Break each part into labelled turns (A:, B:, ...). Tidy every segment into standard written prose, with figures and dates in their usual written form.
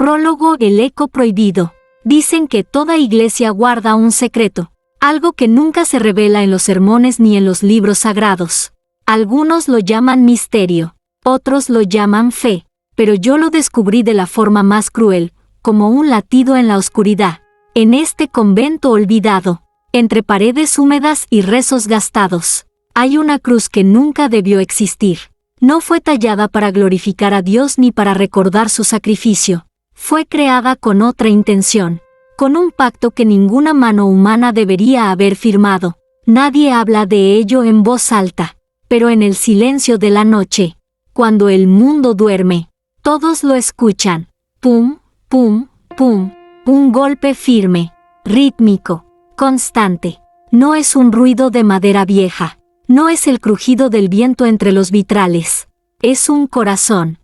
A: Prólogo. El eco prohibido. Dicen que toda iglesia guarda un secreto, algo que nunca se revela en los sermones ni en los libros sagrados. Algunos lo llaman misterio, otros lo llaman fe, pero yo lo descubrí de la forma más cruel, como un latido en la oscuridad. En este convento olvidado, entre paredes húmedas y rezos gastados, hay una cruz que nunca debió existir. No fue tallada para glorificar a Dios ni para recordar su sacrificio. Fue creada con otra intención, con un pacto que ninguna mano humana debería haber firmado. Nadie habla de ello en voz alta, pero en el silencio de la noche, cuando el mundo duerme, todos lo escuchan. Pum, pum, pum. Un golpe firme, rítmico, constante. No es un ruido de madera vieja. No es el crujido del viento entre los vitrales. Es un corazón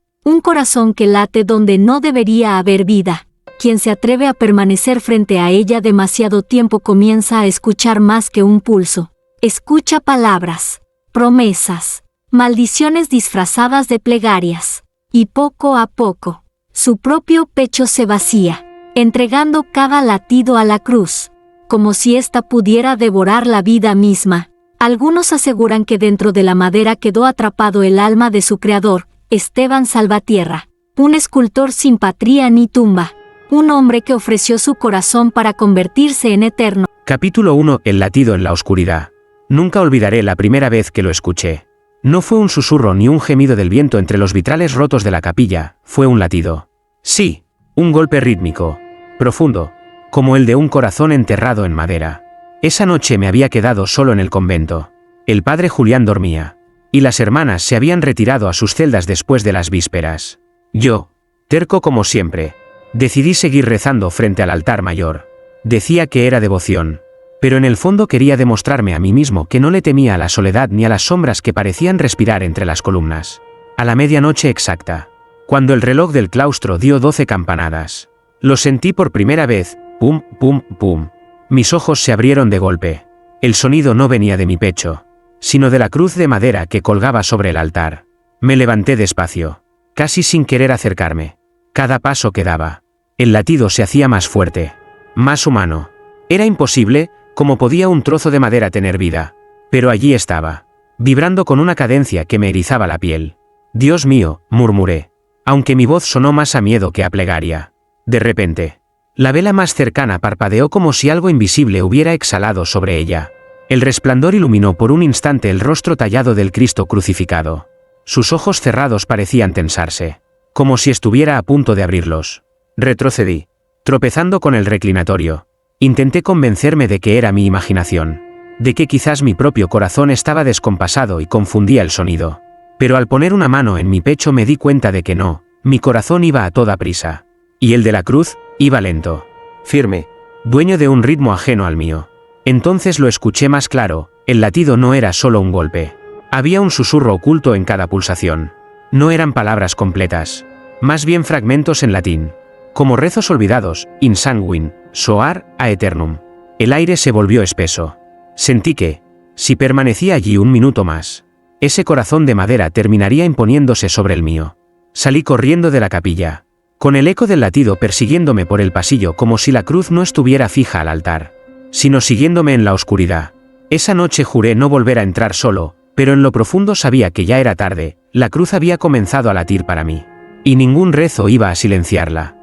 A: que late donde no debería haber vida. Quien se atreve a permanecer frente a ella demasiado tiempo comienza a escuchar más que un pulso. Escucha palabras, promesas, maldiciones disfrazadas de plegarias. Y poco a poco, su propio pecho se vacía, entregando cada latido a la cruz, como si ésta pudiera devorar la vida misma. Algunos aseguran que dentro de la madera quedó atrapado el alma de su creador, Esteban Salvatierra, un escultor sin patria ni tumba, un hombre que ofreció su corazón para convertirse en eterno.
B: Capítulo 1. El latido en la oscuridad. Nunca olvidaré la primera vez que lo escuché. No fue un susurro ni un gemido del viento entre los vitrales rotos de la capilla, fue un latido. Sí, un golpe rítmico, profundo, como el de un corazón enterrado en madera. Esa noche me había quedado solo en el convento. El padre Julián dormía, y las hermanas se habían retirado a sus celdas después de las vísperas. Yo, terco como siempre, decidí seguir rezando frente al altar mayor. Decía que era devoción, pero en el fondo quería demostrarme a mí mismo que no le temía a la soledad ni a las sombras que parecían respirar entre las columnas. A la medianoche exacta, cuando el reloj del claustro dio 12 campanadas, lo sentí por primera vez, pum, pum, pum. Mis ojos se abrieron de golpe. El sonido no venía de mi pecho, sino de la cruz de madera que colgaba sobre el altar. Me levanté despacio, casi sin querer acercarme. Cada paso que daba, el latido se hacía más fuerte, más humano. Era imposible, ¿cómo podía un trozo de madera tener vida? Pero allí estaba, vibrando con una cadencia que me erizaba la piel. Dios mío, murmuré, aunque mi voz sonó más a miedo que a plegaria. De repente, la vela más cercana parpadeó como si algo invisible hubiera exhalado sobre ella. El resplandor iluminó por un instante el rostro tallado del Cristo crucificado. Sus ojos cerrados parecían tensarse, como si estuviera a punto de abrirlos. Retrocedí, tropezando con el reclinatorio. Intenté convencerme de que era mi imaginación, de que quizás mi propio corazón estaba descompasado y confundía el sonido. Pero al poner una mano en mi pecho me di cuenta de que no, mi corazón iba a toda prisa. Y el de la cruz, iba lento, firme, dueño de un ritmo ajeno al mío. Entonces lo escuché más claro, el latido no era solo un golpe. Había un susurro oculto en cada pulsación. No eran palabras completas, más bien fragmentos en latín, como rezos olvidados, in sanguine, soar, aeternum. El aire se volvió espeso. Sentí que, si permanecía allí un minuto más, ese corazón de madera terminaría imponiéndose sobre el mío. Salí corriendo de la capilla, con el eco del latido persiguiéndome por el pasillo como si la cruz no estuviera fija al altar, sino siguiéndome en la oscuridad. Esa noche juré no volver a entrar solo, pero en lo profundo sabía que ya era tarde, la cruz había comenzado a latir para mí, y ningún rezo iba a silenciarla.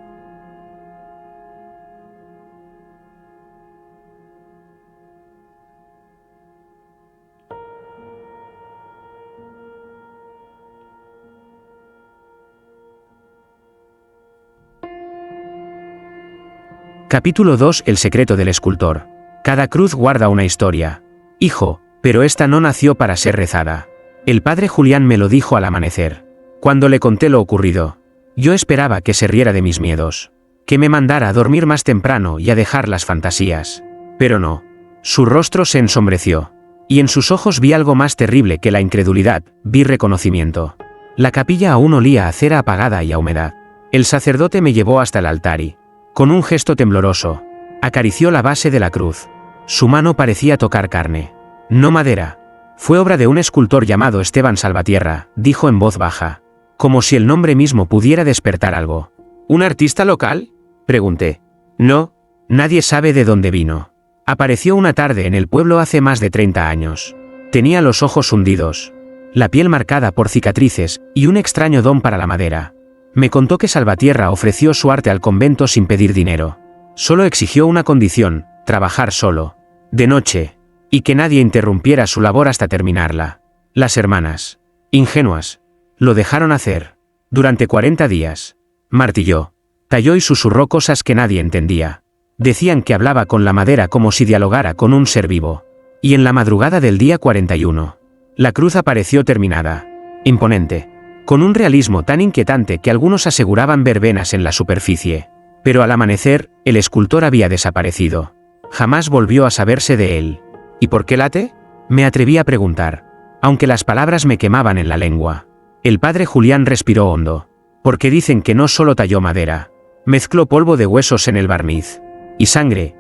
B: Capítulo 2. El secreto del escultor. Cada cruz guarda una historia. Hijo, pero esta no nació para ser rezada. El padre Julián me lo dijo al amanecer. Cuando le conté lo ocurrido, yo esperaba que se riera de mis miedos, que me mandara a dormir más temprano y a dejar las fantasías. Pero no. Su rostro se ensombreció, y en sus ojos vi algo más terrible que la incredulidad, vi reconocimiento. La capilla aún olía a cera apagada y a humedad. El sacerdote me llevó hasta el altar y, con un gesto tembloroso, acarició la base de la cruz. Su mano parecía tocar carne, no madera. Fue obra de un escultor llamado Esteban Salvatierra, dijo en voz baja, como si el nombre mismo pudiera despertar algo. ¿Un artista local?, pregunté. No, nadie sabe de dónde vino. Apareció una tarde en el pueblo hace más de 30 años. Tenía los ojos hundidos, la piel marcada por cicatrices y un extraño don para la madera. Me contó que Salvatierra ofreció su arte al convento sin pedir dinero. Solo exigió una condición: trabajar solo, de noche, y que nadie interrumpiera su labor hasta terminarla. Las hermanas, ingenuas, lo dejaron hacer. Durante 40 días. Martilló, talló y susurró cosas que nadie entendía. Decían que hablaba con la madera como si dialogara con un ser vivo. Y en la madrugada del día 41, la cruz apareció terminada, imponente, con un realismo tan inquietante que algunos aseguraban ver venas en la superficie. Pero al amanecer, el escultor había desaparecido. Jamás volvió a saberse de él. ¿Y por qué late?, me atreví a preguntar, aunque las palabras me quemaban en la lengua. El padre Julián respiró hondo. Porque dicen que no solo talló madera, mezcló polvo de huesos en el barniz. Y sangre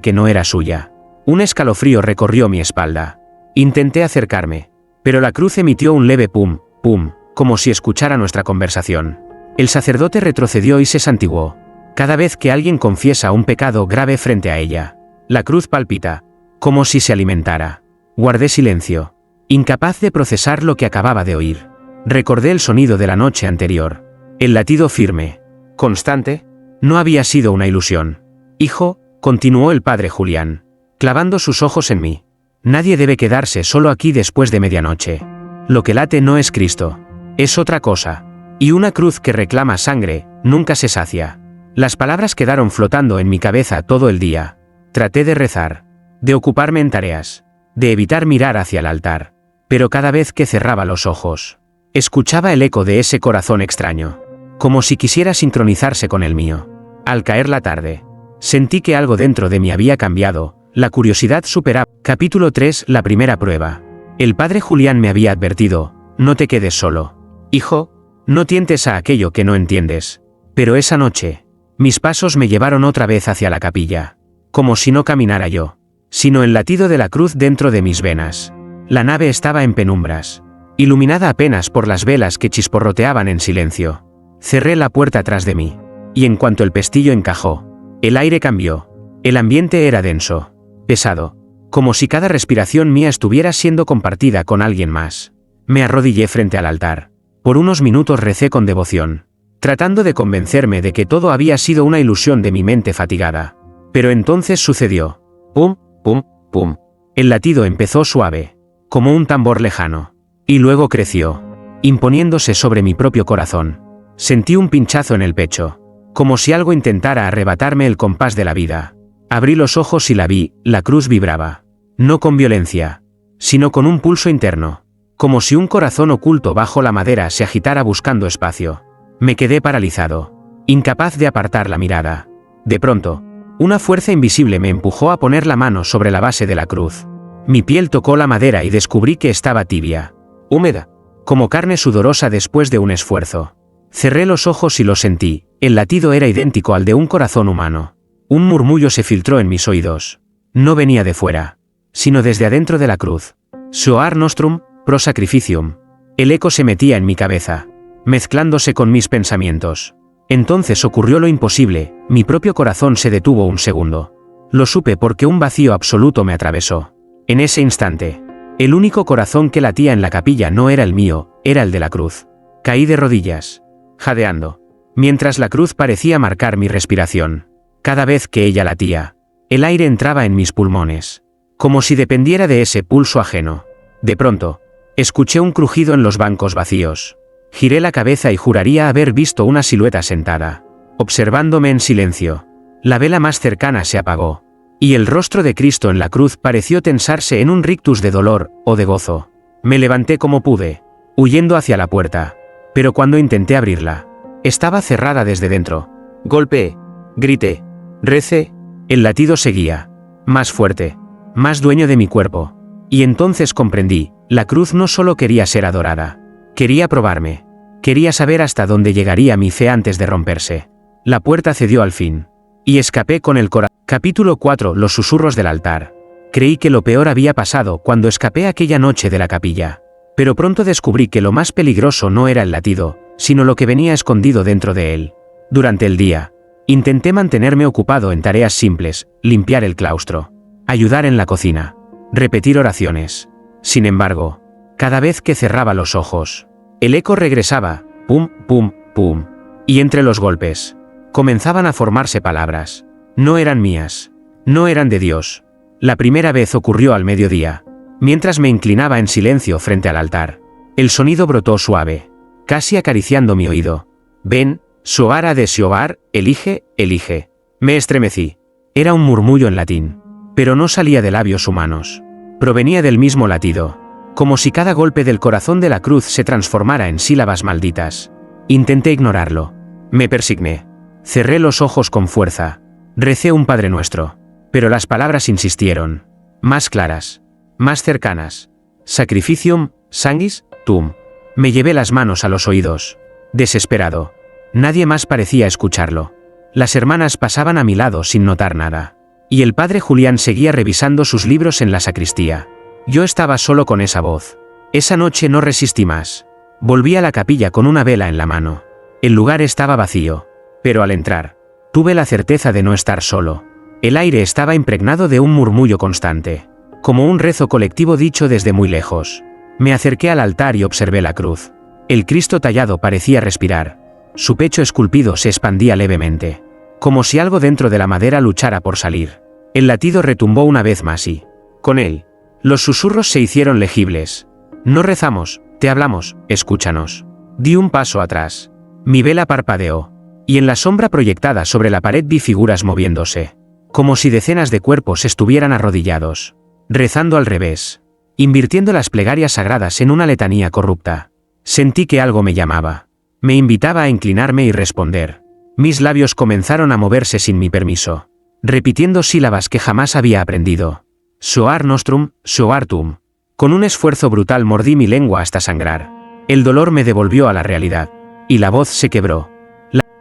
B: que no era suya. Un escalofrío recorrió mi espalda. Intenté acercarme, pero la cruz emitió un leve pum, pum, como si escuchara nuestra conversación. El sacerdote retrocedió y se santiguó. Cada vez que alguien confiesa un pecado grave frente a ella, la cruz palpita, como si se alimentara. Guardé silencio, incapaz de procesar lo que acababa de oír. Recordé el sonido de la noche anterior. El latido firme, constante. No había sido una ilusión. Hijo, continuó el padre Julián, clavando sus ojos en mí. Nadie debe quedarse solo aquí después de medianoche. Lo que late no es Cristo, es otra cosa. Y una cruz que reclama sangre nunca se sacia. Las palabras quedaron flotando en mi cabeza todo el día. Traté de rezar, de ocuparme en tareas, de evitar mirar hacia el altar. Pero cada vez que cerraba los ojos, escuchaba el eco de ese corazón extraño, como si quisiera sincronizarse con el mío. Al caer la tarde, sentí que algo dentro de mí había cambiado. La curiosidad superaba. Capítulo 3. La primera prueba. El padre Julián me había advertido: no te quedes solo. Hijo, no tientes a aquello que no entiendes. Pero esa noche, mis pasos me llevaron otra vez hacia la capilla. Como si no caminara yo, sino el latido de la cruz dentro de mis venas. La nave estaba en penumbras, iluminada apenas por las velas que chisporroteaban en silencio. Cerré la puerta tras de mí, y en cuanto el pestillo encajó, el aire cambió. El ambiente era denso, pesado, como si cada respiración mía estuviera siendo compartida con alguien más. Me arrodillé frente al altar. Por unos minutos recé con devoción, tratando de convencerme de que todo había sido una ilusión de mi mente fatigada. Pero entonces sucedió. Pum, pum, pum. El latido empezó suave, como un tambor lejano, y luego creció, imponiéndose sobre mi propio corazón. Sentí un pinchazo en el pecho, como si algo intentara arrebatarme el compás de la vida. Abrí los ojos y la vi. La cruz vibraba, no con violencia, sino con un pulso interno, como si un corazón oculto bajo la madera se agitara buscando espacio. Me quedé paralizado, incapaz de apartar la mirada. De pronto, una fuerza invisible me empujó a poner la mano sobre la base de la cruz. Mi piel tocó la madera y descubrí que estaba tibia, húmeda, como carne sudorosa después de un esfuerzo. Cerré los ojos y lo sentí. El latido era idéntico al de un corazón humano. Un murmullo se filtró en mis oídos. No venía de fuera, sino desde adentro de la cruz. Soar nostrum, pro sacrificium. El eco se metía en mi cabeza, mezclándose con mis pensamientos. Entonces ocurrió lo imposible. Mi propio corazón se detuvo un segundo. Lo supe porque un vacío absoluto me atravesó. En ese instante, el único corazón que latía en la capilla no era el mío, era el de la cruz. Caí de rodillas, jadeando, mientras la cruz parecía marcar mi respiración. Cada vez que ella latía, el aire entraba en mis pulmones, como si dependiera de ese pulso ajeno. De pronto, escuché un crujido en los bancos vacíos. Giré la cabeza y juraría haber visto una silueta sentada, observándome en silencio. La vela más cercana se apagó, y el rostro de Cristo en la cruz pareció tensarse en un rictus de dolor o de gozo. Me levanté como pude, huyendo hacia la puerta, pero cuando intenté abrirla, estaba cerrada desde dentro. Golpeé, grité, recé. El latido seguía, más fuerte, más dueño de mi cuerpo. Y entonces comprendí: la cruz no solo quería ser adorada, quería probarme, quería saber hasta dónde llegaría mi fe antes de romperse. La puerta cedió al fin, y escapé con el corazón. Capítulo 4. Los susurros del altar. Creí que lo peor había pasado cuando escapé aquella noche de la capilla. Pero pronto descubrí que lo más peligroso no era el latido, sino lo que venía escondido dentro de él. Durante el día, intenté mantenerme ocupado en tareas simples, limpiar el claustro, ayudar en la cocina, repetir oraciones. Sin embargo, cada vez que cerraba los ojos, el eco regresaba, pum, pum, pum. Y entre los golpes, comenzaban a formarse palabras. No eran mías. No eran de Dios. La primera vez ocurrió al mediodía, mientras me inclinaba en silencio frente al altar. El sonido brotó suave, casi acariciando mi oído. Ven, Soar de Siobar, elige, elige. Me estremecí. Era un murmullo en latín, pero no salía de labios humanos. Provenía del mismo latido, como si cada golpe del corazón de la cruz se transformara en sílabas malditas. Intenté ignorarlo. Me persigné. Cerré los ojos con fuerza. Recé un Padre Nuestro. Pero las palabras insistieron. Más claras. Más cercanas. Sacrificium, sanguis, tum. Me llevé las manos a los oídos. Desesperado. Nadie más parecía escucharlo. Las hermanas pasaban a mi lado sin notar nada. Y el padre Julián seguía revisando sus libros en la sacristía. Yo estaba solo con esa voz. Esa noche no resistí más. Volví a la capilla con una vela en la mano. El lugar estaba vacío. Pero al entrar, tuve la certeza de no estar solo. El aire estaba impregnado de un murmullo constante, como un rezo colectivo dicho desde muy lejos. Me acerqué al altar y observé la cruz. El Cristo tallado parecía respirar. Su pecho esculpido se expandía levemente, como si algo dentro de la madera luchara por salir. El latido retumbó una vez más y, con él, los susurros se hicieron legibles. No rezamos, te hablamos, escúchanos. Di un paso atrás. Mi vela parpadeó, y en la sombra proyectada sobre la pared vi figuras moviéndose, como si decenas de cuerpos estuvieran arrodillados, rezando al revés, invirtiendo las plegarias sagradas en una letanía corrupta. Sentí que algo me llamaba. Me invitaba a inclinarme y responder. Mis labios comenzaron a moverse sin mi permiso, repitiendo sílabas que jamás había aprendido. Soar nostrum, soartum. Con un esfuerzo brutal mordí mi lengua hasta sangrar. El dolor me devolvió a la realidad, y la voz se quebró.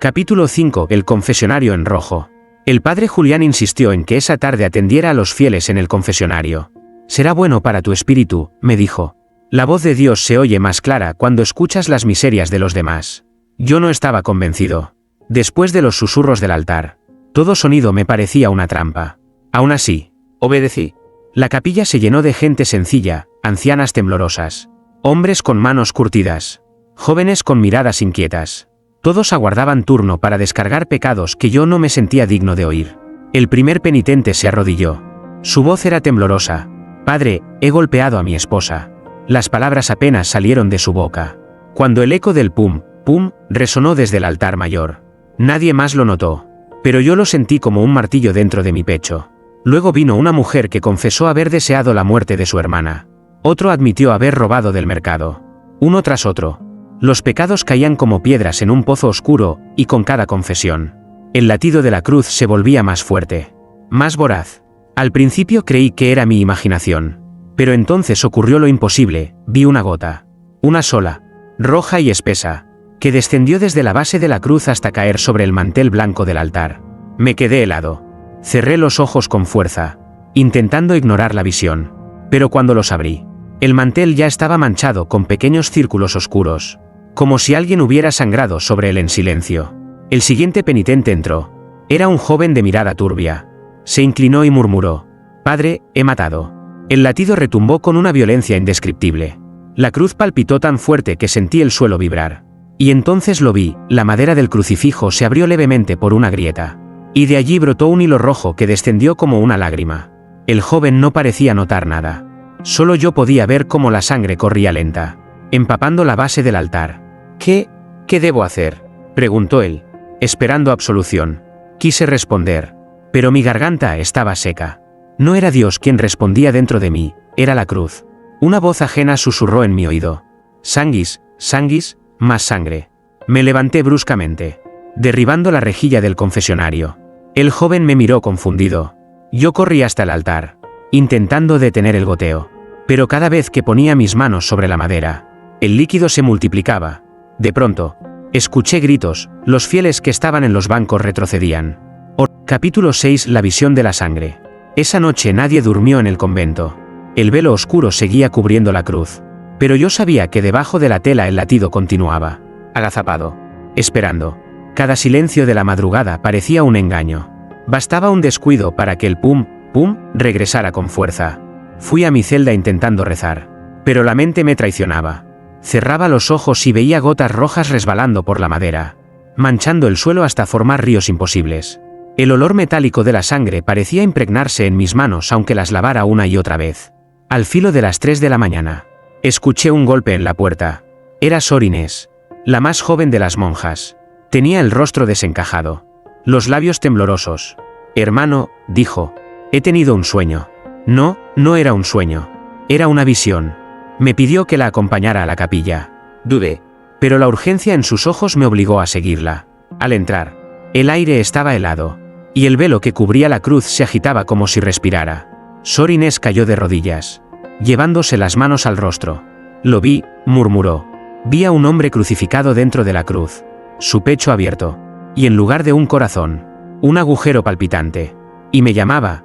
B: Capítulo 5. El confesionario en rojo. El padre Julián insistió en que esa tarde atendiera a los fieles en el confesionario. Será bueno para tu espíritu, me dijo. La voz de Dios se oye más clara cuando escuchas las miserias de los demás. Yo no estaba convencido. Después de los susurros del altar, todo sonido me parecía una trampa. Aún así, obedecí. La capilla se llenó de gente sencilla, ancianas temblorosas, hombres con manos curtidas, jóvenes con miradas inquietas. Todos aguardaban turno para descargar pecados que yo no me sentía digno de oír. El primer penitente se arrodilló. Su voz era temblorosa. Padre, he golpeado a mi esposa. Las palabras apenas salieron de su boca, cuando el eco del pum, pum, resonó desde el altar mayor. Nadie más lo notó, pero yo lo sentí como un martillo dentro de mi pecho. Luego vino una mujer que confesó haber deseado la muerte de su hermana. Otro admitió haber robado del mercado. Uno tras otro. Los pecados caían como piedras en un pozo oscuro, y con cada confesión, el latido de la cruz se volvía más fuerte, más voraz. Al principio creí que era mi imaginación. Pero entonces ocurrió lo imposible, vi una gota. Una sola, roja y espesa, que descendió desde la base de la cruz hasta caer sobre el mantel blanco del altar. Me quedé helado. Cerré los ojos con fuerza, intentando ignorar la visión. Pero cuando los abrí, el mantel ya estaba manchado con pequeños círculos oscuros, como si alguien hubiera sangrado sobre él en silencio. El siguiente penitente entró. Era un joven de mirada turbia. Se inclinó y murmuró: Padre, he matado. El latido retumbó con una violencia indescriptible. La cruz palpitó tan fuerte que sentí el suelo vibrar. Y entonces lo vi, la madera del crucifijo se abrió levemente por una grieta. Y de allí brotó un hilo rojo que descendió como una lágrima. El joven no parecía notar nada. Solo yo podía ver cómo la sangre corría lenta, empapando la base del altar. ¿Qué debo hacer?, preguntó él, esperando absolución. Quise responder, pero mi garganta estaba seca. No era Dios quien respondía dentro de mí, era la cruz. Una voz ajena susurró en mi oído: sanguis, sanguis, más sangre. Me levanté bruscamente, derribando la rejilla del confesionario. El joven me miró confundido. Yo corrí hasta el altar, intentando detener el goteo. Pero cada vez que ponía mis manos sobre la madera, el líquido se multiplicaba. De pronto, escuché gritos, los fieles que estaban en los bancos retrocedían. Capítulo 6. La visión de la sangre. Esa noche nadie durmió en el convento. El velo oscuro seguía cubriendo la cruz. Pero yo sabía que debajo de la tela el latido continuaba, agazapado, esperando. Cada silencio de la madrugada parecía un engaño. Bastaba un descuido para que el pum, pum, regresara con fuerza. Fui a mi celda intentando rezar. Pero la mente me traicionaba. Cerraba los ojos y veía gotas rojas resbalando por la madera, manchando el suelo hasta formar ríos imposibles. El olor metálico de la sangre parecía impregnarse en mis manos aunque las lavara una y otra vez. Al filo de las 3 de la mañana, escuché un golpe en la puerta. Era Sor Inés, la más joven de las monjas. Tenía el rostro desencajado, los labios temblorosos. «Hermano», dijo, «he tenido un sueño». No, no era un sueño. Era una visión. Me pidió que la acompañara a la capilla. Dudé, pero la urgencia en sus ojos me obligó a seguirla. Al entrar, el aire estaba helado, y el velo que cubría la cruz se agitaba como si respirara. Sor Inés cayó de rodillas, llevándose las manos al rostro. «Lo vi», murmuró. «Vi a un hombre crucificado dentro de la cruz, su pecho abierto, y en lugar de un corazón, un agujero palpitante. Y me llamaba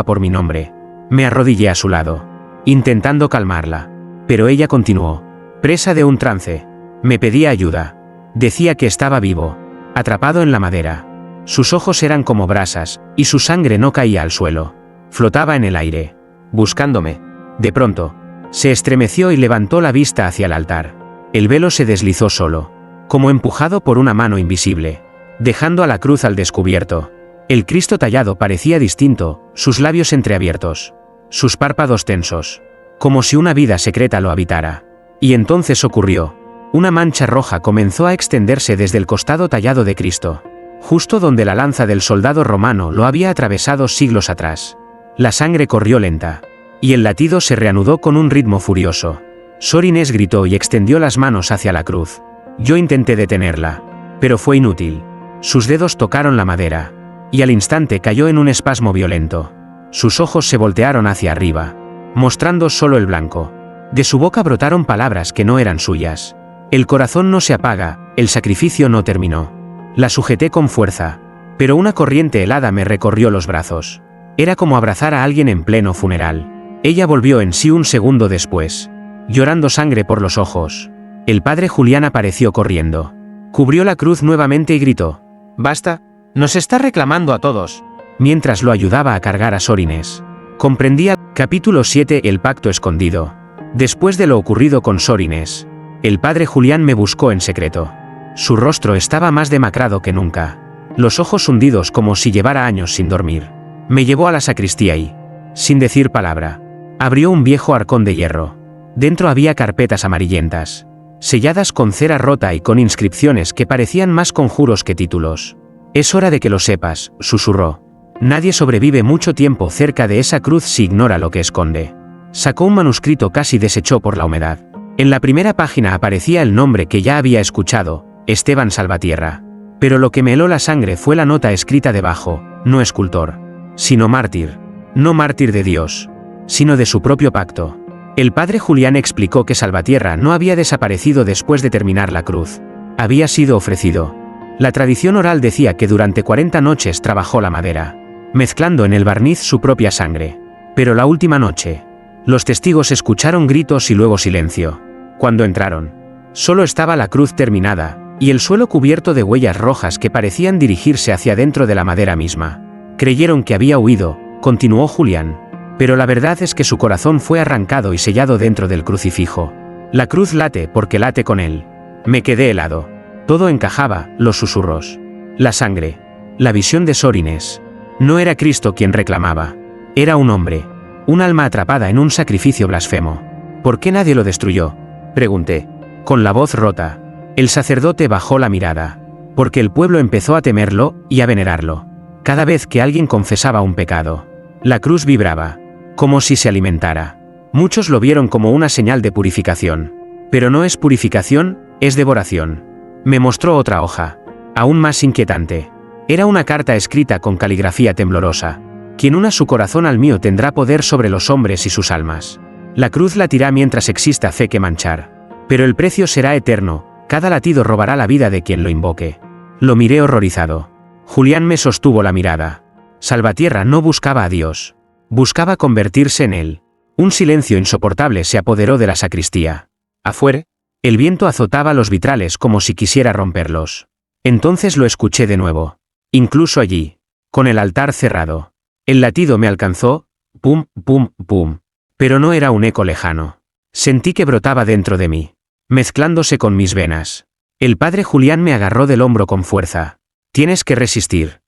B: por mi nombre». Me arrodillé a su lado, intentando calmarla. Pero ella continuó, presa de un trance. Me pedía ayuda. Decía que estaba vivo, atrapado en la madera. Sus ojos eran como brasas, y su sangre no caía al suelo. Flotaba en el aire, buscándome. De pronto, se estremeció y levantó la vista hacia el altar. El velo se deslizó solo, como empujado por una mano invisible, dejando a la cruz al descubierto. El Cristo tallado parecía distinto, sus labios entreabiertos, sus párpados tensos, como si una vida secreta lo habitara. Y entonces ocurrió. Una mancha roja comenzó a extenderse desde el costado tallado de Cristo, justo donde la lanza del soldado romano lo había atravesado siglos atrás. La sangre corrió lenta, y el latido se reanudó con un ritmo furioso. Sor Inés gritó y extendió las manos hacia la cruz. Yo intenté detenerla, pero fue inútil. Sus dedos tocaron la madera, y al instante cayó en un espasmo violento. Sus ojos se voltearon hacia arriba, mostrando solo el blanco. De su boca brotaron palabras que no eran suyas. El corazón no se apaga, el sacrificio no terminó. La sujeté con fuerza, pero una corriente helada me recorrió los brazos. Era como abrazar a alguien en pleno funeral. Ella volvió en sí un segundo después, llorando sangre por los ojos. El padre Julián apareció corriendo. Cubrió la cruz nuevamente y gritó: «¡Basta! ¡Nos está reclamando a todos!», mientras lo ayudaba a cargar a Sor Inés. Comprendía. Capítulo 7. El pacto escondido. Después de lo ocurrido con Sor Inés, el padre Julián me buscó en secreto. Su rostro estaba más demacrado que nunca, los ojos hundidos como si llevara años sin dormir. Me llevó a la sacristía y, sin decir palabra, abrió un viejo arcón de hierro. Dentro había carpetas amarillentas, selladas con cera rota y con inscripciones que parecían más conjuros que títulos. «Es hora de que lo sepas», susurró. «Nadie sobrevive mucho tiempo cerca de esa cruz si ignora lo que esconde». Sacó un manuscrito casi deshecho por la humedad. En la primera página aparecía el nombre que ya había escuchado: Esteban Salvatierra. Pero lo que me heló la sangre fue la nota escrita debajo: no escultor, sino mártir. No mártir de Dios, sino de su propio pacto. El padre Julián explicó que Salvatierra no había desaparecido después de terminar la cruz. Había sido ofrecido. La tradición oral decía que durante 40 noches trabajó la madera, mezclando en el barniz su propia sangre. Pero la última noche, los testigos escucharon gritos y luego silencio. Cuando entraron, solo estaba la cruz terminada, y el suelo cubierto de huellas rojas que parecían dirigirse hacia dentro de la madera misma. Creyeron que había huido, continuó Julián. Pero la verdad es que su corazón fue arrancado y sellado dentro del crucifijo. La cruz late porque late con él. Me quedé helado. Todo encajaba, los susurros, la sangre, la visión de Sor Inés. No era Cristo quien reclamaba. Era un hombre, un alma atrapada en un sacrificio blasfemo. ¿Por qué nadie lo destruyó?, pregunté, con la voz rota. El sacerdote bajó la mirada. Porque el pueblo empezó a temerlo y a venerarlo. Cada vez que alguien confesaba un pecado, la cruz vibraba, como si se alimentara. Muchos lo vieron como una señal de purificación. Pero no es purificación, es devoración. Me mostró otra hoja, aún más inquietante. Era una carta escrita con caligrafía temblorosa. Quien una su corazón al mío tendrá poder sobre los hombres y sus almas. La cruz latirá mientras exista fe que manchar. Pero el precio será eterno, cada latido robará la vida de quien lo invoque. Lo miré horrorizado. Julián me sostuvo la mirada. Salvatierra no buscaba a Dios. Buscaba convertirse en él. Un silencio insoportable se apoderó de la sacristía. Afuera, el viento azotaba los vitrales como si quisiera romperlos. Entonces lo escuché de nuevo. Incluso allí, con el altar cerrado. El latido me alcanzó, pum, pum, pum. Pero no era un eco lejano. Sentí que brotaba dentro de mí, mezclándose con mis venas. El padre Julián me agarró del hombro con fuerza. Tienes que resistir.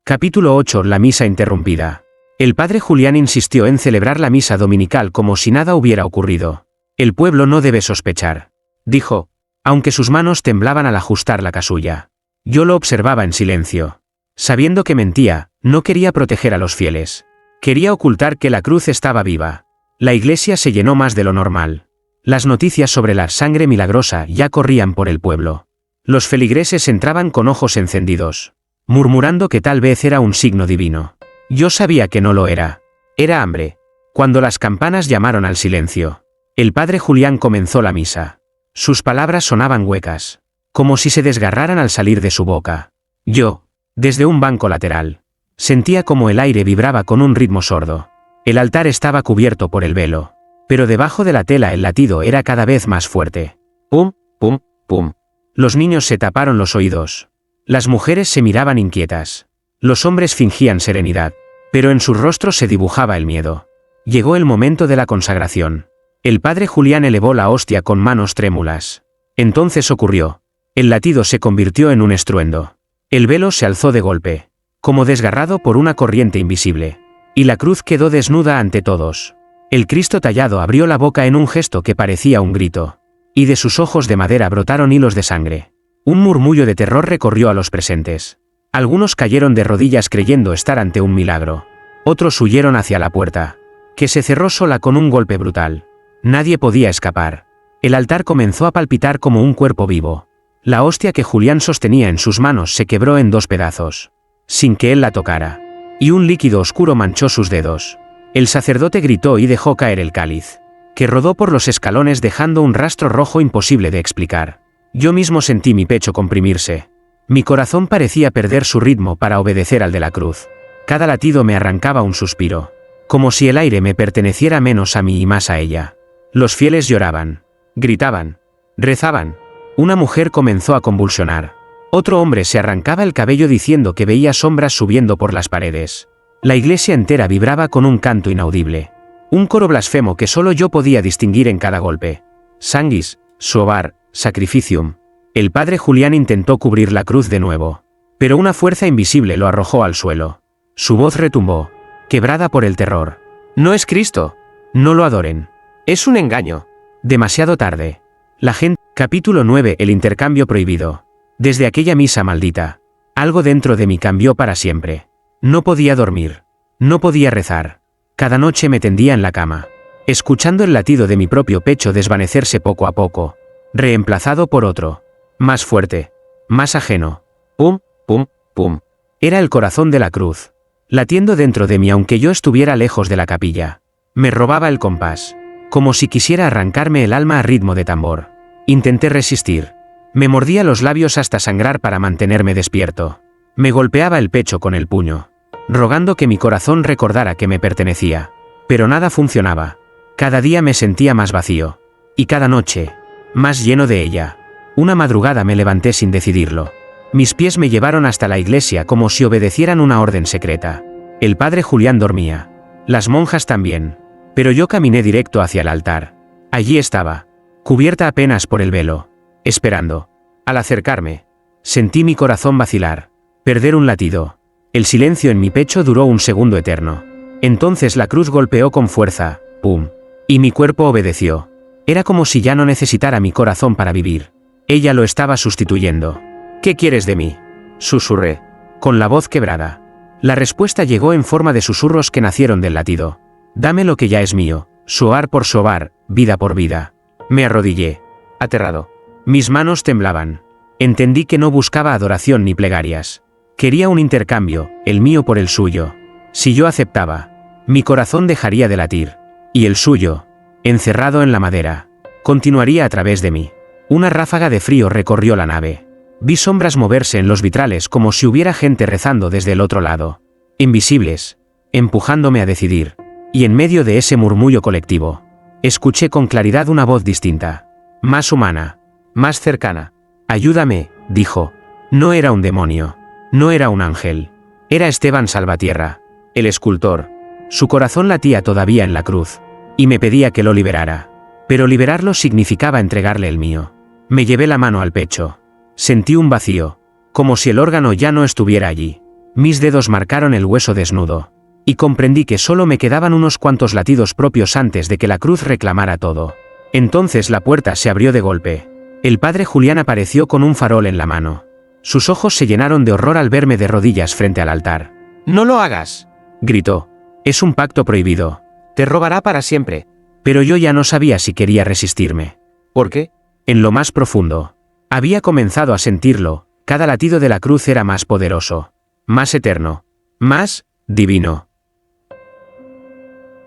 B: Capítulo 8. La misa interrumpida. El padre Julián insistió en celebrar la misa dominical como si nada hubiera ocurrido. El pueblo no debe sospechar, dijo, aunque sus manos temblaban al ajustar la casulla. Yo lo observaba en silencio. Sabiendo que mentía, no quería proteger a los fieles. Quería ocultar que la cruz estaba viva. La iglesia se llenó más de lo normal. Las noticias sobre la sangre milagrosa ya corrían por el pueblo. Los feligreses entraban con ojos encendidos, murmurando que tal vez era un signo divino. Yo sabía que no lo era. Era hambre. Cuando las campanas llamaron al silencio, el padre Julián comenzó la misa. Sus palabras sonaban huecas, como si se desgarraran al salir de su boca. Yo, desde un banco lateral, sentía como el aire vibraba con un ritmo sordo. El altar estaba cubierto por el velo, pero debajo de la tela el latido era cada vez más fuerte. Pum, pum, pum. Los niños se taparon los oídos. Las mujeres se miraban inquietas. Los hombres fingían serenidad, pero en sus rostros se dibujaba el miedo. Llegó el momento de la consagración. El padre Julián elevó la hostia con manos trémulas. Entonces ocurrió. El latido se convirtió en un estruendo. El velo se alzó de golpe, como desgarrado por una corriente invisible. Y la cruz quedó desnuda ante todos. El Cristo tallado abrió la boca en un gesto que parecía un grito. Y de sus ojos de madera brotaron hilos de sangre. Un murmullo de terror recorrió a los presentes. Algunos cayeron de rodillas creyendo estar ante un milagro. Otros huyeron hacia la puerta, que se cerró sola con un golpe brutal. Nadie podía escapar. El altar comenzó a palpitar como un cuerpo vivo. La hostia que Julián sostenía en sus manos se quebró en 2 pedazos, sin que él la tocara. Y un líquido oscuro manchó sus dedos. El sacerdote gritó y dejó caer el cáliz, que rodó por los escalones dejando un rastro rojo imposible de explicar. Yo mismo sentí mi pecho comprimirse. Mi corazón parecía perder su ritmo para obedecer al de la cruz. Cada latido me arrancaba un suspiro, como si el aire me perteneciera menos a mí y más a ella. Los fieles lloraban, gritaban, rezaban. Una mujer comenzó a convulsionar. Otro hombre se arrancaba el cabello diciendo que veía sombras subiendo por las paredes. La iglesia entera vibraba con un canto inaudible. Un coro blasfemo que solo yo podía distinguir en cada golpe. Sanguis, suovar, sacrificium. El padre Julián intentó cubrir la cruz de nuevo, pero una fuerza invisible lo arrojó al suelo. Su voz retumbó, quebrada por el terror. No es Cristo. No lo adoren. Es un engaño. Demasiado tarde. La gente. Capítulo 9. El intercambio prohibido. Desde aquella misa maldita, algo dentro de mí cambió para siempre. No podía dormir. No podía rezar. Cada noche me tendía en la cama, escuchando el latido de mi propio pecho desvanecerse poco a poco, reemplazado por otro, más fuerte, más ajeno. Pum, pum, pum. Era el corazón de la cruz, latiendo dentro de mí aunque yo estuviera lejos de la capilla. Me robaba el compás, como si quisiera arrancarme el alma a ritmo de tambor. Intenté resistir. Me mordía los labios hasta sangrar para mantenerme despierto. Me golpeaba el pecho con el puño, rogando que mi corazón recordara que me pertenecía. Pero nada funcionaba. Cada día me sentía más vacío. Y cada noche, más lleno de ella. Una madrugada me levanté sin decidirlo. Mis pies me llevaron hasta la iglesia como si obedecieran una orden secreta. El padre Julián dormía. Las monjas también. Pero yo caminé directo hacia el altar. Allí estaba, cubierta apenas por el velo, esperando. Al acercarme, sentí mi corazón vacilar, perder un latido. El silencio en mi pecho duró un segundo eterno. Entonces la cruz golpeó con fuerza, pum. Y mi cuerpo obedeció. Era como si ya no necesitara mi corazón para vivir. Ella lo estaba sustituyendo. ¿Qué quieres de mí?, susurré, con la voz quebrada. La respuesta llegó en forma de susurros que nacieron del latido. Dame lo que ya es mío, soar por soar, vida por vida. Me arrodillé, aterrado. Mis manos temblaban. Entendí que no buscaba adoración ni plegarias. Quería un intercambio, el mío por el suyo. Si yo aceptaba, mi corazón dejaría de latir. Y el suyo, encerrado en la madera, continuaría a través de mí. Una ráfaga de frío recorrió la nave. Vi sombras moverse en los vitrales como si hubiera gente rezando desde el otro lado. Invisibles, empujándome a decidir. Y en medio de ese murmullo colectivo, escuché con claridad una voz distinta. Más humana, más cercana. Ayúdame, dijo. No era un demonio. No era un ángel. Era Esteban Salvatierra, el escultor. Su corazón latía todavía en la cruz, y me pedía que lo liberara. Pero liberarlo significaba entregarle el mío. Me llevé la mano al pecho. Sentí un vacío, como si el órgano ya no estuviera allí. Mis dedos marcaron el hueso desnudo, y comprendí que solo me quedaban unos cuantos latidos propios antes de que la cruz reclamara todo. Entonces la puerta se abrió de golpe. El padre Julián apareció con un farol en la mano. Sus ojos se llenaron de horror al verme de rodillas frente al altar.
C: «¡No lo hagas!»,
B: gritó. «Es un pacto prohibido.
C: «Te robará para siempre».
B: Pero yo ya no sabía si quería resistirme.
C: ¿Por qué?
B: En lo más profundo. Había comenzado a sentirlo. Cada latido de la cruz era más poderoso, más eterno, más divino.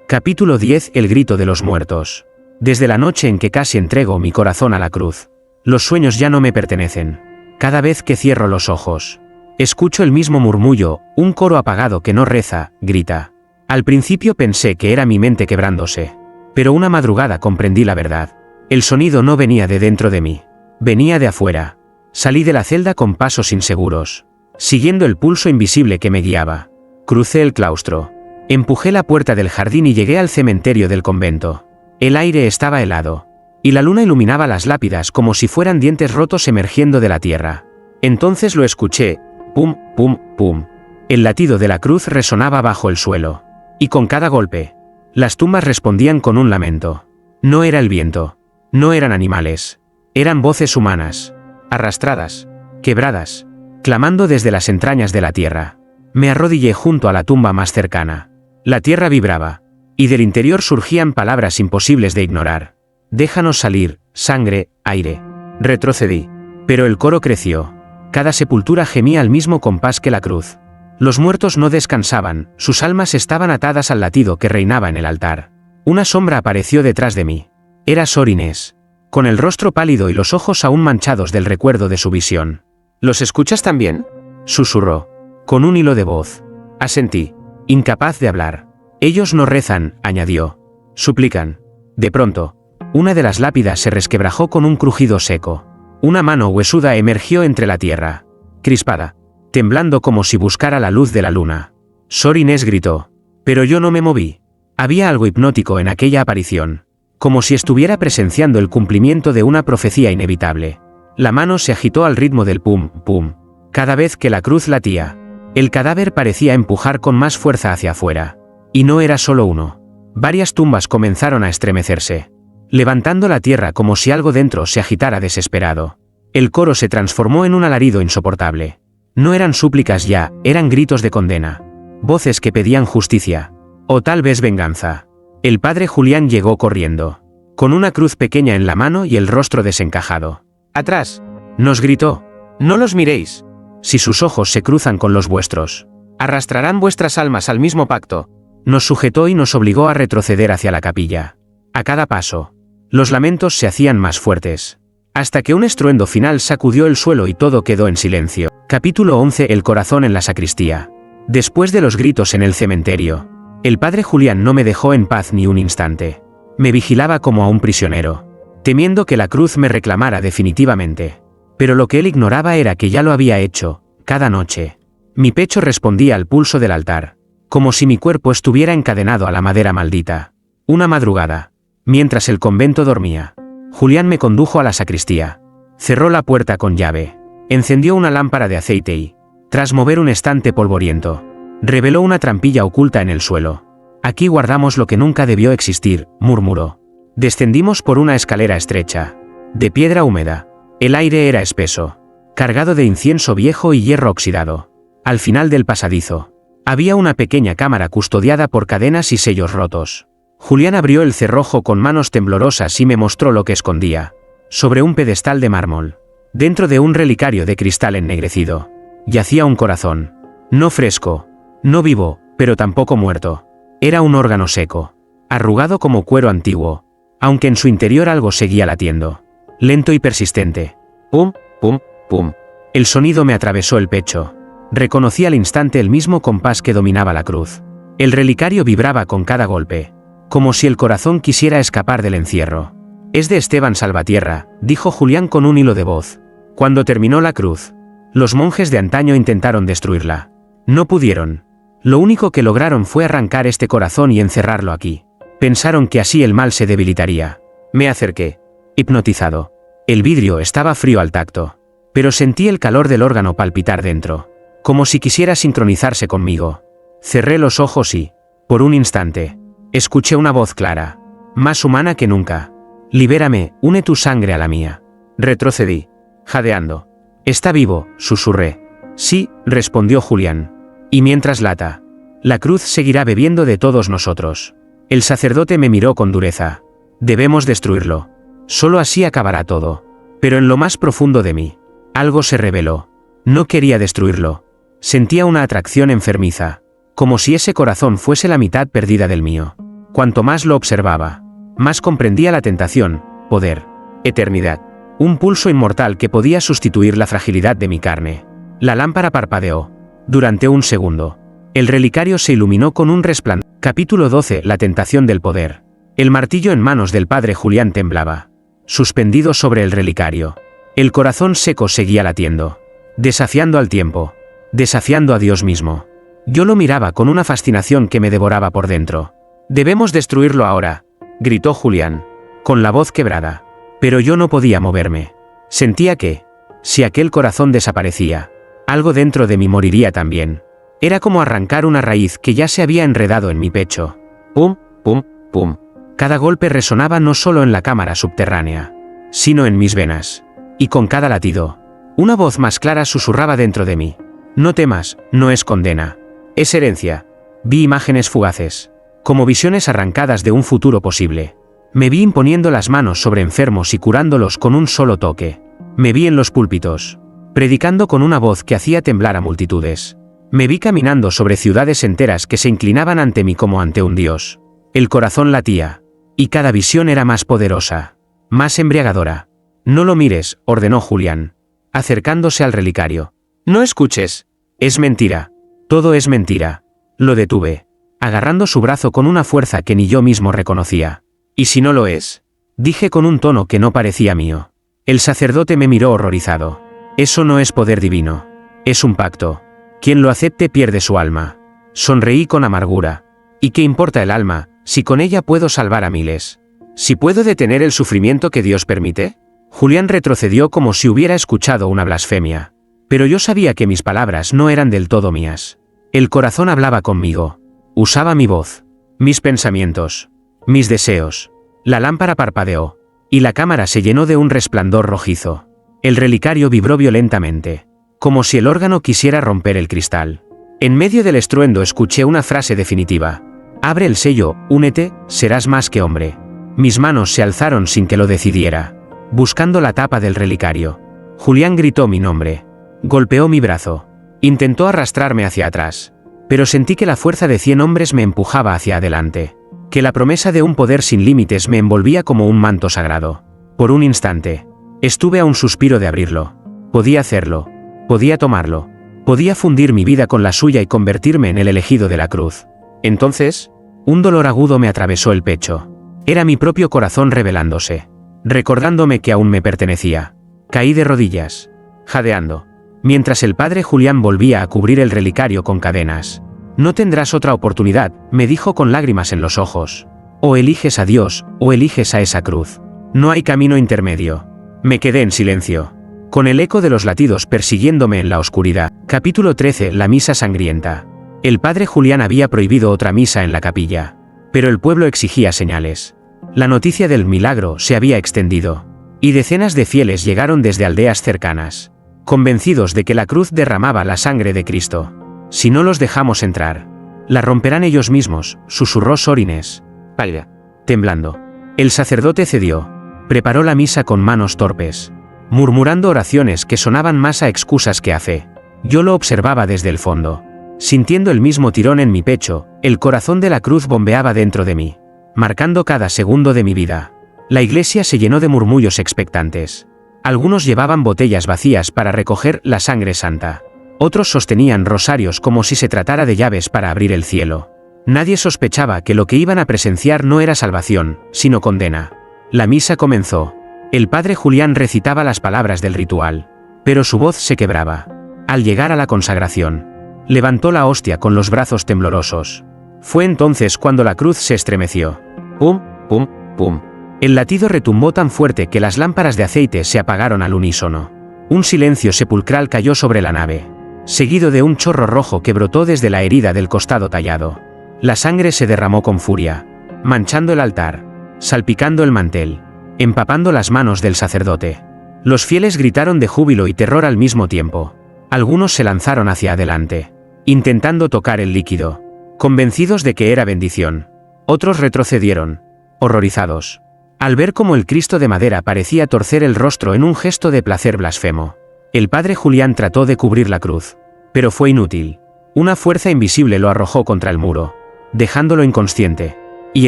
B: Capítulo 10. El grito de los muertos. Desde la noche en que casi entrego mi corazón a la cruz, los sueños ya no me pertenecen. Cada vez que cierro los ojos, escucho el mismo murmullo, un coro apagado que no reza, grita. Al principio pensé que era mi mente quebrándose, pero una madrugada comprendí la verdad. El sonido no venía de dentro de mí, venía de afuera. Salí de la celda con pasos inseguros, siguiendo el pulso invisible que me guiaba. Crucé el claustro, empujé la puerta del jardín y llegué al cementerio del convento. El aire estaba helado, y la luna iluminaba las lápidas como si fueran dientes rotos emergiendo de la tierra. Entonces lo escuché, pum, pum, pum. El latido de la cruz resonaba bajo el suelo, y con cada golpe, las tumbas respondían con un lamento. No era el viento, no eran animales, eran voces humanas, arrastradas, quebradas, clamando desde las entrañas de la tierra. Me arrodillé junto a la tumba más cercana. La tierra vibraba, y del interior surgían palabras imposibles de ignorar. «Déjanos salir, sangre, aire». Retrocedí, pero el coro creció. Cada sepultura gemía al mismo compás que la cruz. Los muertos no descansaban, sus almas estaban atadas al latido que reinaba en el altar. Una sombra apareció detrás de mí. Era Sor Inés, con el rostro pálido y los ojos aún manchados del recuerdo de su visión.
C: «¿Los escuchas también?»,
B: susurró, con un hilo de voz. Asentí, incapaz de hablar. «Ellos no rezan», añadió. «Suplican». De pronto, una de las lápidas se resquebrajó con un crujido seco. Una mano huesuda emergió entre la tierra, crispada, temblando como si buscara la luz de la luna. Sor Inés gritó. Pero yo no me moví. Había algo hipnótico en aquella aparición, como si estuviera presenciando el cumplimiento de una profecía inevitable. La mano se agitó al ritmo del pum, pum. Cada vez que la cruz latía, el cadáver parecía empujar con más fuerza hacia afuera. Y no era solo uno. Varias tumbas comenzaron a estremecerse, levantando la tierra como si algo dentro se agitara desesperado. El coro se transformó en un alarido insoportable. No eran súplicas ya, eran gritos de condena. Voces que pedían justicia. O tal vez venganza. El padre Julián llegó corriendo, con una cruz pequeña en la mano y el rostro desencajado.
C: «¡Atrás!»,
B: nos gritó.
C: «No los miréis.
B: Si sus ojos se cruzan con los vuestros,
C: arrastrarán vuestras almas al mismo pacto».
B: Nos sujetó y nos obligó a retroceder hacia la capilla. A cada paso, los lamentos se hacían más fuertes, hasta que un estruendo final sacudió el suelo y todo quedó en silencio. Capítulo 11. El corazón en la sacristía. Después de los gritos en el cementerio, el padre Julián no me dejó en paz ni un instante. Me vigilaba como a un prisionero, temiendo que la cruz me reclamara definitivamente. Pero lo que él ignoraba era que ya lo había hecho, cada noche. Mi pecho respondía al pulso del altar, como si mi cuerpo estuviera encadenado a la madera maldita. Una madrugada, mientras el convento dormía, Julián me condujo a la sacristía. Cerró la puerta con llave, encendió una lámpara de aceite y, tras mover un estante polvoriento, reveló una trampilla oculta en el suelo. «Aquí guardamos lo que nunca debió existir», murmuró. Descendimos por una escalera estrecha, de piedra húmeda. El aire era espeso, cargado de incienso viejo y hierro oxidado. Al final del pasadizo, había una pequeña cámara custodiada por cadenas y sellos rotos. Julián abrió el cerrojo con manos temblorosas y me mostró lo que escondía. Sobre un pedestal de mármol, dentro de un relicario de cristal ennegrecido, yacía un corazón. No fresco, no vivo, pero tampoco muerto. Era un órgano seco, arrugado como cuero antiguo, aunque en su interior algo seguía latiendo. Lento y persistente. Pum, pum, pum. El sonido me atravesó el pecho. Reconocí al instante el mismo compás que dominaba la cruz. El relicario vibraba con cada golpe, como si el corazón quisiera escapar del encierro. «Es de Esteban Salvatierra», dijo Julián con un hilo de voz. Cuando terminó la cruz, Los monjes de antaño intentaron destruirla. No pudieron. Lo único que lograron fue arrancar este corazón y encerrarlo aquí. Pensaron que así el mal se debilitaría. Me acerqué. Hipnotizado. El vidrio estaba frío al tacto. Pero sentí el calor del órgano palpitar dentro. Como si quisiera sincronizarse conmigo. Cerré los ojos y, por un instante, escuché una voz clara. Más humana que nunca. Libérame, une tu sangre a la mía. Retrocedí, jadeando. Está vivo, susurré. Sí, respondió Julián. Y mientras lata, la cruz seguirá bebiendo de todos nosotros. El sacerdote me miró con dureza. Debemos destruirlo. Solo así acabará todo. Pero en lo más profundo de mí, algo se reveló. No quería destruirlo. Sentía una atracción enfermiza, como si ese corazón fuese la mitad perdida del mío. Cuanto más lo observaba, más comprendía la tentación, poder, eternidad. Un pulso inmortal que podía sustituir la fragilidad de mi carne. La lámpara parpadeó. Durante un segundo. El relicario se iluminó con un resplandor. Capítulo 12. La tentación del poder. El martillo en manos del padre Julián temblaba. Suspendido sobre el relicario. El corazón seco seguía latiendo. Desafiando al tiempo. Desafiando a Dios mismo. Yo lo miraba con una fascinación que me devoraba por dentro. «Debemos destruirlo ahora», gritó Julián, con la voz quebrada. Pero yo no podía moverme. Sentía que, si aquel corazón desaparecía, algo dentro de mí moriría también. Era como arrancar una raíz que ya se había enredado en mi pecho. Pum, pum, pum. Cada golpe resonaba no solo en la cámara subterránea, sino en mis venas. Y con cada latido, una voz más clara susurraba dentro de mí. No temas, no es condena. Es herencia. Vi imágenes fugaces, como visiones arrancadas de un futuro posible. Me vi imponiendo las manos sobre enfermos y curándolos con un solo toque. Me vi en los púlpitos, predicando con una voz que hacía temblar a multitudes. Me vi caminando sobre ciudades enteras que se inclinaban ante mí como ante un dios. El corazón latía, y cada visión era más poderosa, más embriagadora. No lo mires, ordenó Julián, acercándose al relicario. No escuches. Es mentira. Todo es mentira. Lo detuve, agarrando su brazo con una fuerza que ni yo mismo reconocía. ¿Y si no lo es?, dije con un tono que no parecía mío. El sacerdote me miró horrorizado. Eso no es poder divino. Es un pacto. Quien lo acepte pierde su alma. Sonreí con amargura. ¿Y qué importa el alma, si con ella puedo salvar a miles? ¿Si puedo detener el sufrimiento que Dios permite? Julián retrocedió como si hubiera escuchado una blasfemia. Pero yo sabía que mis palabras no eran del todo mías. El corazón hablaba conmigo. Usaba mi voz, mis pensamientos, mis deseos. La lámpara parpadeó, y la cámara se llenó de un resplandor rojizo. El relicario vibró violentamente, como si el órgano quisiera romper el cristal. En medio del estruendo escuché una frase definitiva. Abre el sello, únete, serás más que hombre. Mis manos se alzaron sin que lo decidiera, buscando la tapa del relicario. Julián gritó mi nombre. Golpeó mi brazo. Intentó arrastrarme hacia atrás. Pero sentí que la fuerza de 100 hombres me empujaba hacia adelante. Que la promesa de un poder sin límites me envolvía como un manto sagrado. Por un instante, estuve a un suspiro de abrirlo. Podía hacerlo. Podía tomarlo. Podía fundir mi vida con la suya y convertirme en el elegido de la cruz. Entonces, un dolor agudo me atravesó el pecho. Era mi propio corazón revelándose, recordándome que aún me pertenecía. Caí de rodillas, jadeando, mientras el padre Julián volvía a cubrir el relicario con cadenas. No tendrás otra oportunidad, me dijo con lágrimas en los ojos. O eliges a Dios, o eliges a esa cruz. No hay camino intermedio. Me quedé en silencio, con el eco de los latidos persiguiéndome en la oscuridad. Capítulo 13. La misa sangrienta. El padre Julián había prohibido otra misa en la capilla, pero el pueblo exigía señales. La noticia del milagro se había extendido, y decenas de fieles llegaron desde aldeas cercanas, convencidos de que la cruz derramaba la sangre de Cristo. Si no los dejamos entrar, la romperán ellos mismos, susurró Sor Inés, pálida, temblando. El sacerdote cedió, preparó la misa con manos torpes, murmurando oraciones que sonaban más a excusas que a fe. Yo lo observaba desde el fondo, sintiendo el mismo tirón en mi pecho. El corazón de la cruz bombeaba dentro de mí, marcando cada segundo de mi vida. La iglesia se llenó de murmullos expectantes. Algunos llevaban botellas vacías para recoger la sangre santa. Otros sostenían rosarios como si se tratara de llaves para abrir el cielo. Nadie sospechaba que lo que iban a presenciar no era salvación, sino condena. La misa comenzó. El padre Julián recitaba las palabras del ritual, pero su voz se quebraba. Al llegar a la consagración, levantó la hostia con los brazos temblorosos. Fue entonces cuando la cruz se estremeció. Pum, pum, pum. El latido retumbó tan fuerte que las lámparas de aceite se apagaron al unísono. Un silencio sepulcral cayó sobre la nave, seguido de un chorro rojo que brotó desde la herida del costado tallado. La sangre se derramó con furia, manchando el altar, salpicando el mantel, empapando las manos del sacerdote. Los fieles gritaron de júbilo y terror al mismo tiempo. Algunos se lanzaron hacia adelante, intentando tocar el líquido, convencidos de que era bendición. Otros retrocedieron, horrorizados, al ver cómo el Cristo de madera parecía torcer el rostro en un gesto de placer blasfemo. El padre Julián trató de cubrir la cruz, pero fue inútil. Una fuerza invisible lo arrojó contra el muro, dejándolo inconsciente. Y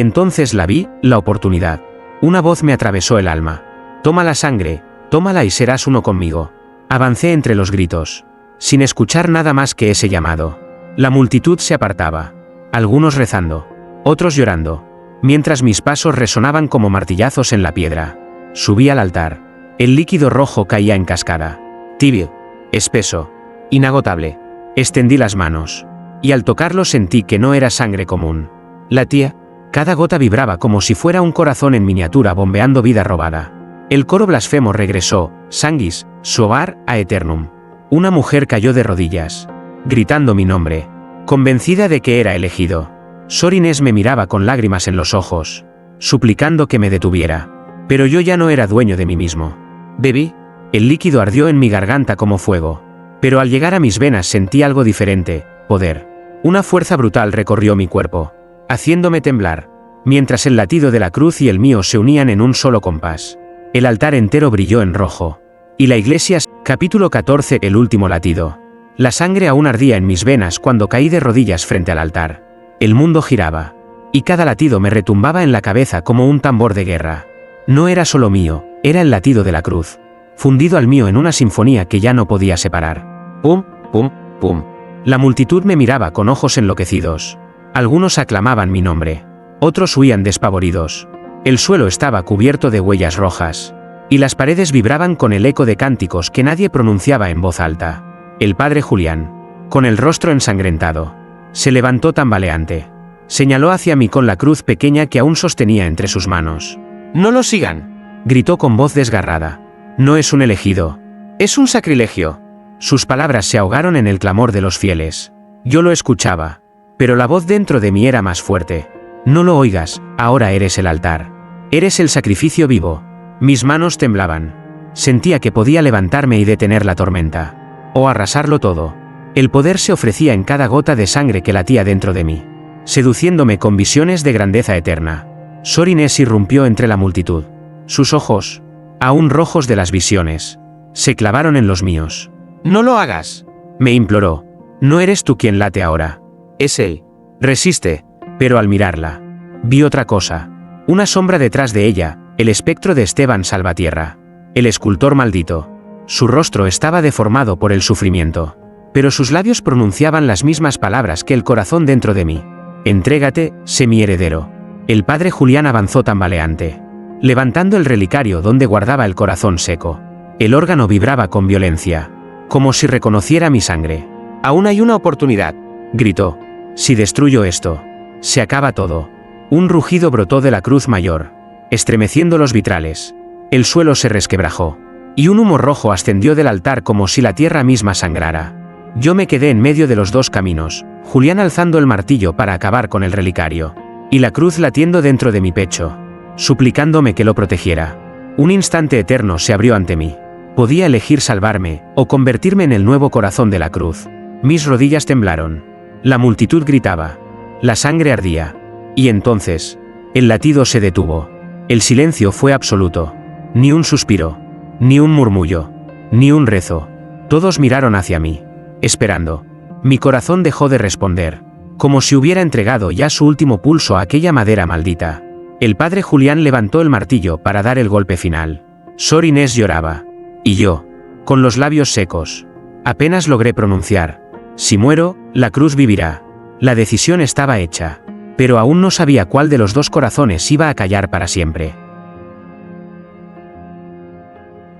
B: entonces la vi, la oportunidad. Una voz me atravesó el alma. Toma la sangre, tómala y serás uno conmigo. Avancé entre los gritos, sin escuchar nada más que ese llamado. La multitud se apartaba, algunos rezando, otros llorando, mientras mis pasos resonaban como martillazos en la piedra. Subí al altar. El líquido rojo caía en cascada, tibio, espeso, inagotable. Extendí las manos, y al tocarlo sentí que no era sangre común. Latía, cada gota vibraba como si fuera un corazón en miniatura bombeando vida robada. El coro blasfemo regresó, sanguis, suovar, a eternum. Una mujer cayó de rodillas, gritando mi nombre, convencida de que era elegido. Sor Inés me miraba con lágrimas en los ojos, suplicando que me detuviera. Pero yo ya no era dueño de mí mismo. Bebí, el líquido ardió en mi garganta como fuego. Pero al llegar a mis venas sentí algo diferente, poder. Una fuerza brutal recorrió mi cuerpo, haciéndome temblar, mientras el latido de la cruz y el mío se unían en un solo compás. El altar entero brilló en rojo. Y la iglesia, capítulo 14, el último latido. La sangre aún ardía en mis venas cuando caí de rodillas frente al altar. El mundo giraba, y cada latido me retumbaba en la cabeza como un tambor de guerra. No era solo mío, era el latido de la cruz, fundido al mío en una sinfonía que ya no podía separar. Pum, pum, pum. La multitud me miraba con ojos enloquecidos. Algunos aclamaban mi nombre, otros huían despavoridos. El suelo estaba cubierto de huellas rojas, y las paredes vibraban con el eco de cánticos que nadie pronunciaba en voz alta. El padre Julián, con el rostro ensangrentado, se levantó tambaleante. Señaló hacia mí con la cruz pequeña que aún sostenía entre sus manos.
C: ¡No lo sigan!,
B: gritó con voz desgarrada. No es un elegido.
C: Es un sacrilegio.
B: Sus palabras se ahogaron en el clamor de los fieles. Yo lo escuchaba, pero la voz dentro de mí era más fuerte. No lo oigas, ahora eres el altar. Eres el sacrificio vivo. Mis manos temblaban. Sentía que podía levantarme y detener la tormenta, o arrasarlo todo. El poder se ofrecía en cada gota de sangre que latía dentro de mí, seduciéndome con visiones de grandeza eterna. Sor Inés irrumpió entre la multitud. Sus ojos, aún rojos de las visiones, se clavaron en los míos.
C: «No lo hagas»,
B: me imploró. «No eres tú quien late ahora.
C: Es él».
B: Resiste. Pero al mirarla, vi otra cosa. Una sombra detrás de ella, el espectro de Esteban Salvatierra, el escultor maldito. Su rostro estaba deformado por el sufrimiento, pero sus labios pronunciaban las mismas palabras que el corazón dentro de mí. «Entrégate, sé mi heredero». El padre Julián avanzó tambaleante, levantando el relicario donde guardaba el corazón seco. El órgano vibraba con violencia, como si reconociera mi sangre.
C: «Aún hay una oportunidad»,
B: gritó. «Si destruyo esto, se acaba todo». Un rugido brotó de la cruz mayor, estremeciendo los vitrales. El suelo se resquebrajó, y un humo rojo ascendió del altar como si la tierra misma sangrara. Yo me quedé en medio de los dos caminos, Julián alzando el martillo para acabar con el relicario, y la cruz latiendo dentro de mi pecho, suplicándome que lo protegiera. Un instante eterno se abrió ante mí. Podía elegir salvarme, o convertirme en el nuevo corazón de la cruz. Mis rodillas temblaron. La multitud gritaba. La sangre ardía. Y entonces, el latido se detuvo. El silencio fue absoluto. Ni un suspiro, ni un murmullo, ni un rezo. Todos miraron hacia mí, esperando. Mi corazón dejó de responder, como si hubiera entregado ya su último pulso a aquella madera maldita. El padre Julián levantó el martillo para dar el golpe final. Sor Inés lloraba. Y yo, con los labios secos, apenas logré pronunciar: «Si muero, la cruz vivirá». La decisión estaba hecha, pero aún no sabía cuál de los dos corazones iba a callar para siempre.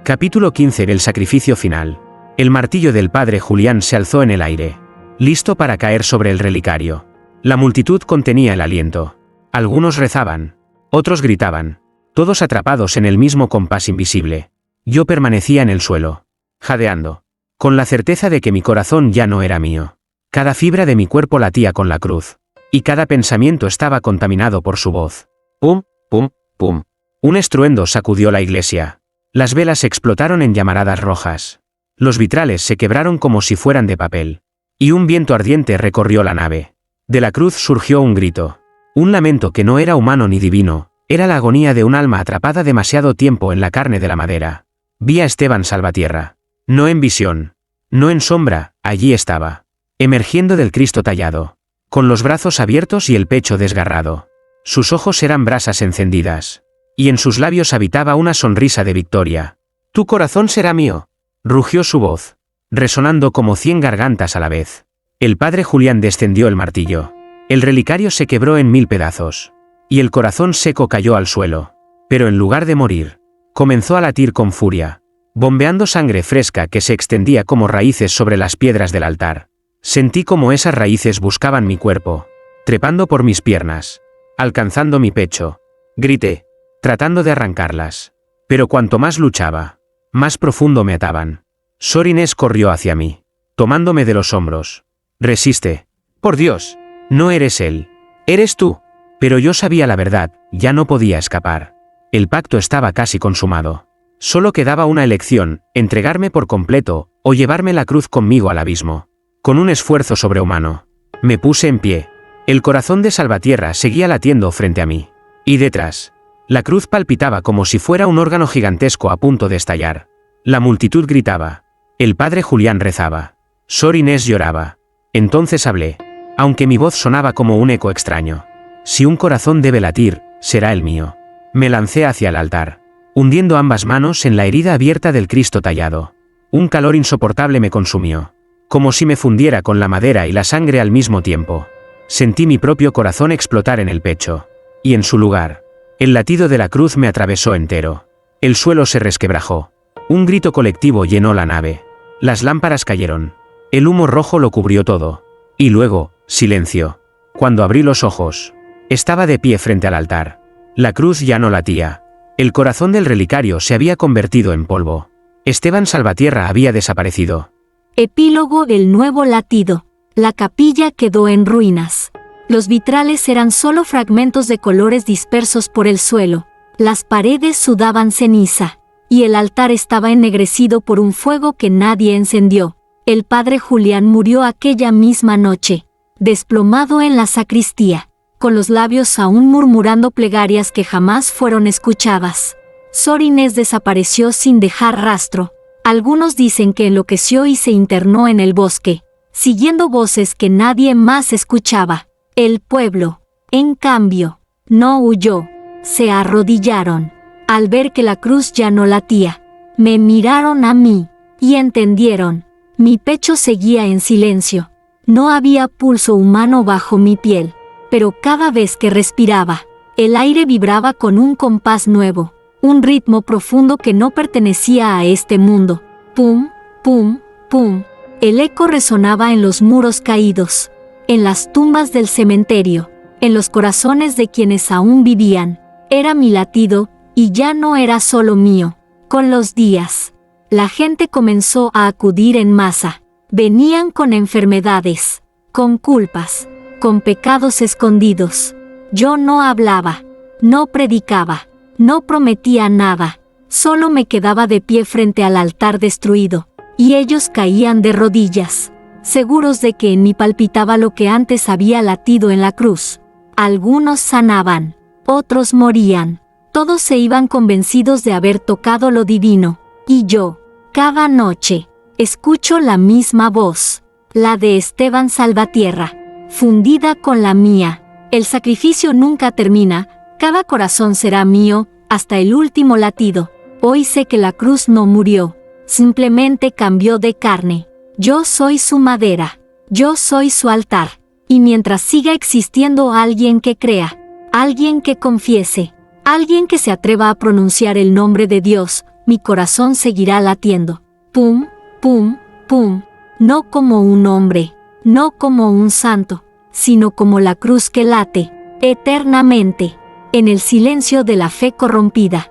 B: Capítulo 15. El sacrificio final. El martillo del padre Julián se alzó en el aire, listo para caer sobre el relicario. La multitud contenía el aliento. Algunos rezaban, otros gritaban, todos atrapados en el mismo compás invisible. Yo permanecía en el suelo, jadeando, con la certeza de que mi corazón ya no era mío. Cada fibra de mi cuerpo latía con la cruz, y cada pensamiento estaba contaminado por su voz. Pum, pum, pum. Un estruendo sacudió la iglesia. Las velas explotaron en llamaradas rojas. Los vitrales se quebraron como si fueran de papel. Y un viento ardiente recorrió la nave. De la cruz surgió un grito. Un lamento que no era humano ni divino, era la agonía de un alma atrapada demasiado tiempo en la carne de la madera. Vi a Esteban Salvatierra. No en visión, no en sombra, allí estaba. Emergiendo del Cristo tallado, con los brazos abiertos y el pecho desgarrado. Sus ojos eran brasas encendidas, y en sus labios habitaba una sonrisa de victoria. «Tu corazón será mío», rugió su voz, resonando como 100 gargantas a la vez. El padre Julián descendió el martillo. El relicario se quebró en 1000 pedazos, y el corazón seco cayó al suelo. Pero en lugar de morir, comenzó a latir con furia, bombeando sangre fresca que se extendía como raíces sobre las piedras del altar. Sentí como esas raíces buscaban mi cuerpo, trepando por mis piernas, alcanzando mi pecho. Grité, tratando de arrancarlas. Pero cuanto más luchaba, más profundo me ataban. Sor Inés corrió hacia mí, tomándome de los hombros. «Resiste. Por Dios, no eres él. Eres tú». Pero yo sabía la verdad, ya no podía escapar. El pacto estaba casi consumado. Solo quedaba una elección, entregarme por completo, o llevarme la cruz conmigo al abismo. Con un esfuerzo sobrehumano, me puse en pie. El corazón de Salvatierra seguía latiendo frente a mí. Y detrás, la cruz palpitaba como si fuera un órgano gigantesco a punto de estallar. La multitud gritaba. El padre Julián rezaba. Sor Inés lloraba. Entonces hablé, aunque mi voz sonaba como un eco extraño. Si un corazón debe latir, será el mío. Me lancé hacia el altar, hundiendo ambas manos en la herida abierta del Cristo tallado. Un calor insoportable me consumió, como si me fundiera con la madera y la sangre al mismo tiempo. Sentí mi propio corazón explotar en el pecho, y en su lugar, el latido de la cruz me atravesó entero. El suelo se resquebrajó. Un grito colectivo llenó la nave. Las lámparas cayeron. El humo rojo lo cubrió todo. Y luego, silencio. Cuando abrí los ojos, estaba de pie frente al altar. La cruz ya no latía. El corazón del relicario se había convertido en polvo. Esteban Salvatierra había desaparecido.
A: Epílogo del nuevo latido. La capilla quedó en ruinas. Los vitrales eran solo fragmentos de colores dispersos por el suelo. Las paredes sudaban ceniza, y el altar estaba ennegrecido por un fuego que nadie encendió. El padre Julián murió aquella misma noche, desplomado en la sacristía, con los labios aún murmurando plegarias que jamás fueron escuchadas. Sor Inés desapareció sin dejar rastro. Algunos dicen que enloqueció y se internó en el bosque, siguiendo voces que nadie más escuchaba. El pueblo, en cambio, no huyó. Se arrodillaron. Al ver que la cruz ya no latía, me miraron a mí, y entendieron. Mi pecho seguía en silencio. No había pulso humano bajo mi piel, pero cada vez que respiraba, el aire vibraba con un compás nuevo, un ritmo profundo que no pertenecía a este mundo. Pum, pum, pum. El eco resonaba en los muros caídos, en las tumbas del cementerio, en los corazones de quienes aún vivían. Era mi latido, y ya no era solo mío. Con los días, la gente comenzó a acudir en masa. Venían con enfermedades, con culpas, con pecados escondidos. Yo no hablaba, no predicaba, no prometía nada. Solo me quedaba de pie frente al altar destruido, y ellos caían de rodillas, seguros de que en mí palpitaba lo que antes había latido en la cruz. Algunos sanaban, otros morían. Todos se iban convencidos de haber tocado lo divino, y yo, cada noche, escucho la misma voz, la de Esteban Salvatierra, fundida con la mía. El sacrificio nunca termina, cada corazón será mío, hasta el último latido. Hoy sé que la cruz no murió, simplemente cambió de carne. Yo soy su madera, yo soy su altar, y mientras siga existiendo alguien que crea, alguien que confiese, alguien que se atreva a pronunciar el nombre de Dios, mi corazón seguirá latiendo. Pum, pum, Pum, no como un hombre, no como un santo, sino como la cruz que late, eternamente, en el silencio de la fe corrompida.